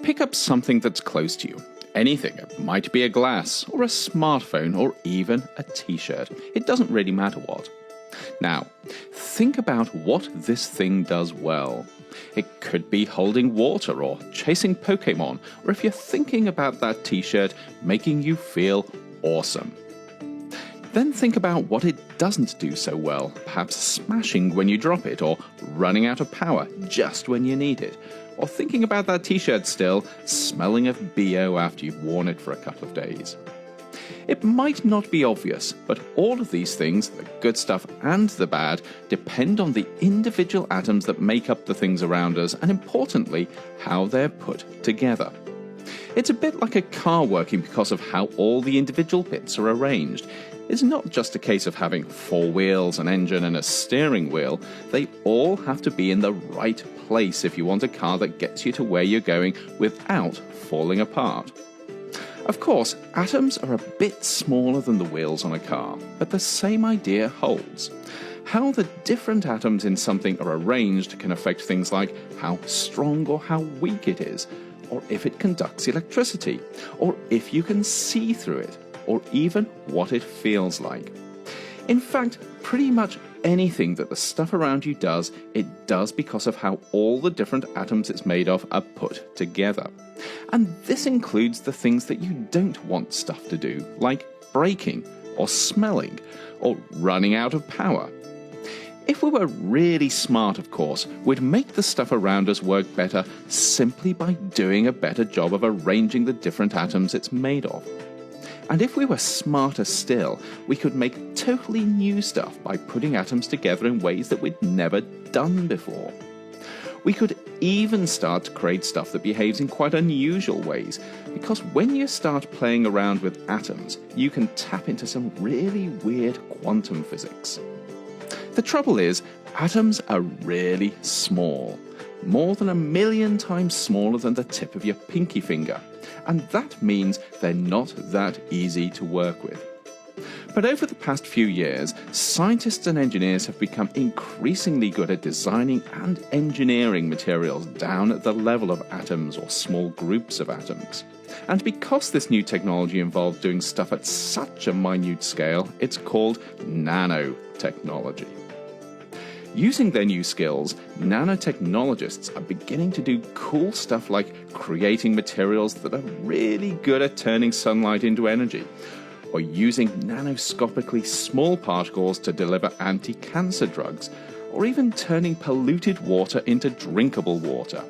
Pick up something that's close to you. Anything. It might be a glass, or a smartphone, or even a t-shirt. It doesn't really matter what. Now, think about what this thing does well. It could be holding water or chasing Pokemon, or if you're thinking about that t-shirt, making you feel awesome. Then think about what it doesn't do so well, perhaps smashing when you drop it, or running out of power just when you need it, or thinking about that t-shirt still, smelling of BO after you've worn it for a couple of days. It might not be obvious, but all of these things, the good stuff and the bad, depend on the individual atoms that make up the things around us, and importantly, how they're put together. It's a bit like a car working because of how all the individual bits are arranged. It's not just a case of having 4 wheels, an engine and a steering wheel. They all have to be in the right place if you want a car that gets you to where you're going without falling apart. Of course, atoms are a bit smaller than the wheels on a car, but the same idea holds. How the different atoms in something are arranged can affect things like how strong or how weak it is, or if it conducts electricity, or if you can see through it, or even what it feels like. In fact, pretty much anything that the stuff around you does, it does because of how all the different atoms it's made of are put together. And this includes the things that you don't want stuff to do, like breaking, or smelling, or running out of power. If we were really smart, of course, we'd make the stuff around us work better simply by doing a better job of arranging the different atoms it's made of. And if we were smarter still, we could make totally new stuff by putting atoms together in ways that we'd never done before. We could even start to create stuff that behaves in quite unusual ways, because when you start playing around with atoms, you can tap into some really weird quantum physics. The trouble is, atoms are really small, more than 1,000,000 times smaller than the tip of your pinky finger, and that means they're not that easy to work with. But over the past few years, scientists and engineers have become increasingly good at designing and engineering materials down at the level of atoms or small groups of atoms. And because this new technology involved doing stuff at such a minute scale, it's called nanotechnology. Using their new skills, nanotechnologists are beginning to do cool stuff like creating materials that are really good at turning sunlight into energy, or using nanoscopically small particles to deliver anti-cancer drugs, or even turning polluted water into drinkable water.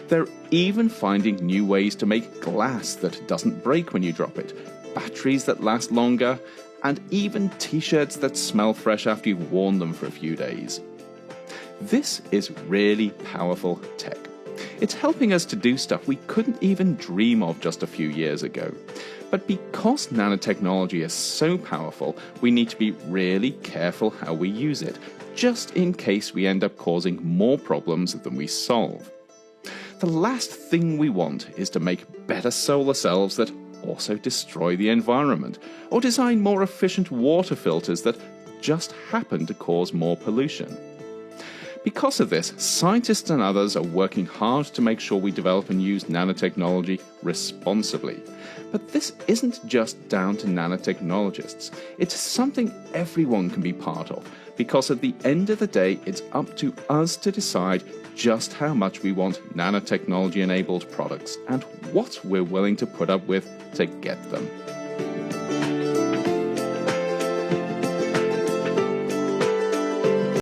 They're even finding new ways to make glass that doesn't break when you drop it, batteries that last longer, and even t-shirts that smell fresh after you've worn them for a few days. This is really powerful tech. It's helping us to do stuff we couldn't even dream of just a few years ago. But because nanotechnology is so powerful, we need to be really careful how we use it, just in case we end up causing more problems than we solve. The last thing we want is to make better solar cells that also destroy the environment, or design more efficient water filters that just happen to cause more pollution. Because of this, scientists and others are working hard to make sure we develop and use nanotechnology responsibly. But this isn't just down to nanotechnologists. It's something everyone can be part of, because at the end of the day, it's up to us to decide just how much we want nanotechnology-enabled products and what we're willing to put up with to get them.